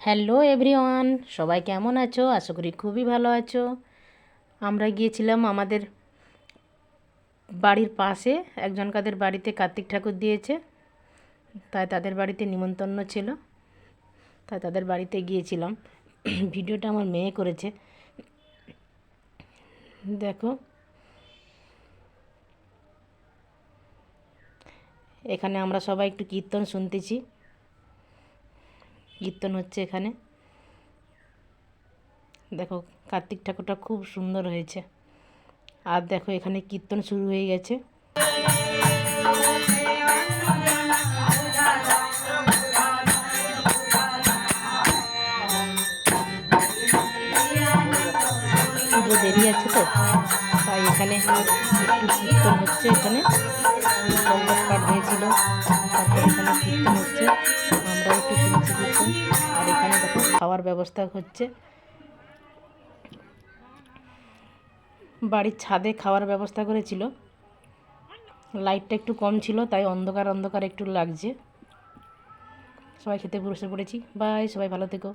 Hello everyone, সবাই কেমন আছো? আশা করি খুবই ভালো আছো। আমরা গিয়েছিলাম আমাদের বাড়ির পাশে একজনকাদের বাড়িতে কার্তিক ঠাকুর দিয়েছে, তাই তাদের বাড়িতে নিমন্ত্রণ ছিল, তাই তাদের বাড়িতে গিয়েছিলাম। ভিডিওটা আমার মেয়ে করেছে, দেখো। এখানে আমরা সবাই একটু কীর্তন শুনতেছি, কীর্তন হচ্ছে এখানে। দেখো কার্তিক ঠাকুরটা খুব সুন্দর হয়েছে। আর দেখো এখানে কীর্তন শুরু হয়ে গেছে। পুজো দেরি আছে তো, তাই এখানে একটু কীর্তন হচ্ছে। এখানে কলকাত পাঠ হয়েছিল, তারপরে এখানে কীর্তন হচ্ছে, আমরাও একটু শুনছি কীর্তন। আর এখানে দেখো খাওয়ার ব্যবস্থা হচ্ছে, বাড়ির ছাদে খাওয়ার ব্যবস্থা করেছিল। লাইটটা একটু কম ছিল, তাই অন্ধকার অন্ধকার একটু লাগছে। সবাই খেতে বসে পড়েছি। বাই, সবাই ভালো থেকো।